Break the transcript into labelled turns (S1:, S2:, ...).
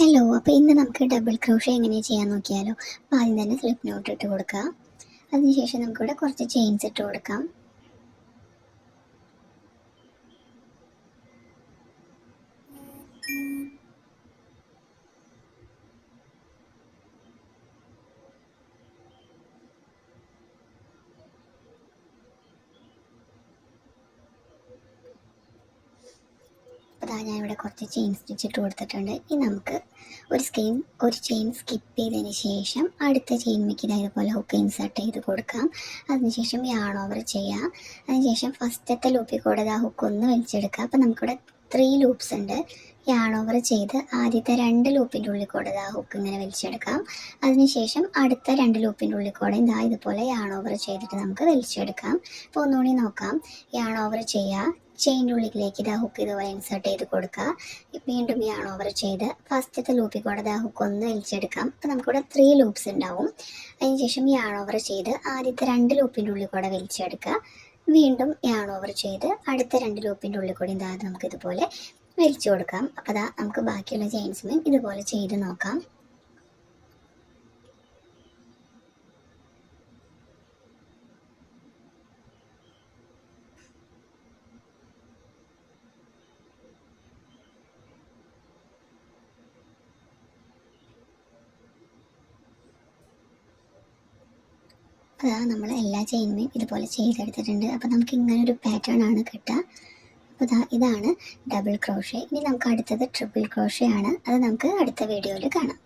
S1: Hello, അപ്പോൾ ഇന്ന് നമുക്ക് ഡബിൾ ക്രോഷ്യ എങ്ങനെ ചെയ്യാൻ നോക്കിയാലോ. അപ്പോൾ ആദ്യം തന്നെ സ്ലിപ്പ് നോട്ട് ഇട്ട് കൊടുക്കുക. അതിനുശേഷം നമുക്കിവിടെ കുറച്ച് ചെയിൻസ് ഇട്ട് കൊടുക്കാം. അപ്പോൾ ഞാനിവിടെ കുറച്ച് ചെയിൻ സ്റ്റിച്ച് ഇട്ട് കൊടുത്തിട്ടുണ്ട്. ഇനി നമുക്ക് ഒരു ചെയിൻ സ്കിപ്പ് ചെയ്തതിന് ശേഷം അടുത്ത ചെയിനിലേക്ക് ഇതേപോലെ ഹുക്ക് ഇൻസേർട്ട് ചെയ്ത് കൊടുക്കാം. അതിനുശേഷം യാൺ ഓവർ ചെയ്യാം. അതിനുശേഷം ഫസ്റ്റത്തെ ലൂപ്പിൽ കൂടെ ഹുക്ക് ഒന്ന് വലിച്ചെടുക്കുക. അപ്പോൾ നമുക്കിവിടെ 3 ലൂപ്സ് ഉണ്ട്. യാൺ ഓവർ ചെയ്ത് ആദ്യത്തെ 2 ലൂപ്പിൻ്റെ ഉള്ളിൽ കൂടെ ഹുക്ക് ഇങ്ങനെ വലിച്ചെടുക്കാം. അതിനുശേഷം അടുത്ത 2 ലൂപ്പിൻ്റെ ഉള്ളിൽ കൂടെ ഇതുപോലെ യാൺ ഓവർ ചെയ്തിട്ട് നമുക്ക് വലിച്ചെടുക്കാം. അപ്പോൾ ഒന്നുകൂടി നോക്കാം. യാൺ ഓവർ ചെയ്യുക, ചെയിൻ്റെ ഉള്ളിലേക്ക് ഹുക്ക് ഇതുപോലെ ഇൻസേർട്ട് ചെയ്ത് കൊടുക്കുക. വീണ്ടും യാൺ ഓവർ ചെയ്ത് ഫസ്റ്റത്തെ ലൂപ്പിൽ കൂടെ ഹുക്ക് ഒന്ന് വലിച്ചെടുക്കാം. അപ്പോൾ നമുക്കിവിടെ 3 ലൂപ്സ് ഉണ്ടാവും. അതിനുശേഷം യാൺ ഓവർ ചെയ്ത് ആദ്യത്തെ 2 ലൂപ്പിൻ്റെ ഉള്ളിൽ കൂടെ വലിച്ചെടുക്കുക. വീണ്ടും യാൺ ഓവർ ചെയ്ത് അടുത്ത 2 ലൂപ്പിൻ്റെ ഉള്ളിൽ കൂടി നമുക്കിതുപോലെ വലിച്ചു കൊടുക്കാം. അപ്പോൾ നമുക്ക് ബാക്കിയുള്ള ചെയിൻസും ഇതുപോലെ ചെയ്ത് നോക്കാം. നമ്മൾ എല്ലാ ചെയിനും ഇതുപോലെ ചെയ്തെടുത്തിട്ടുണ്ട്. അപ്പോൾ നമുക്ക് ഇങ്ങനൊരു പാറ്റേൺ ആണ് കിട്ടുക. അപ്പോൾ ഇതാണ് ഡബിൾ ക്രോഷ്യ. ഇനി നമുക്ക് അടുത്തത് ട്രിപ്പിൾ ക്രോഷ്യ ആണ്. അത് നമുക്ക് അടുത്ത വീഡിയോയിൽ കാണാം.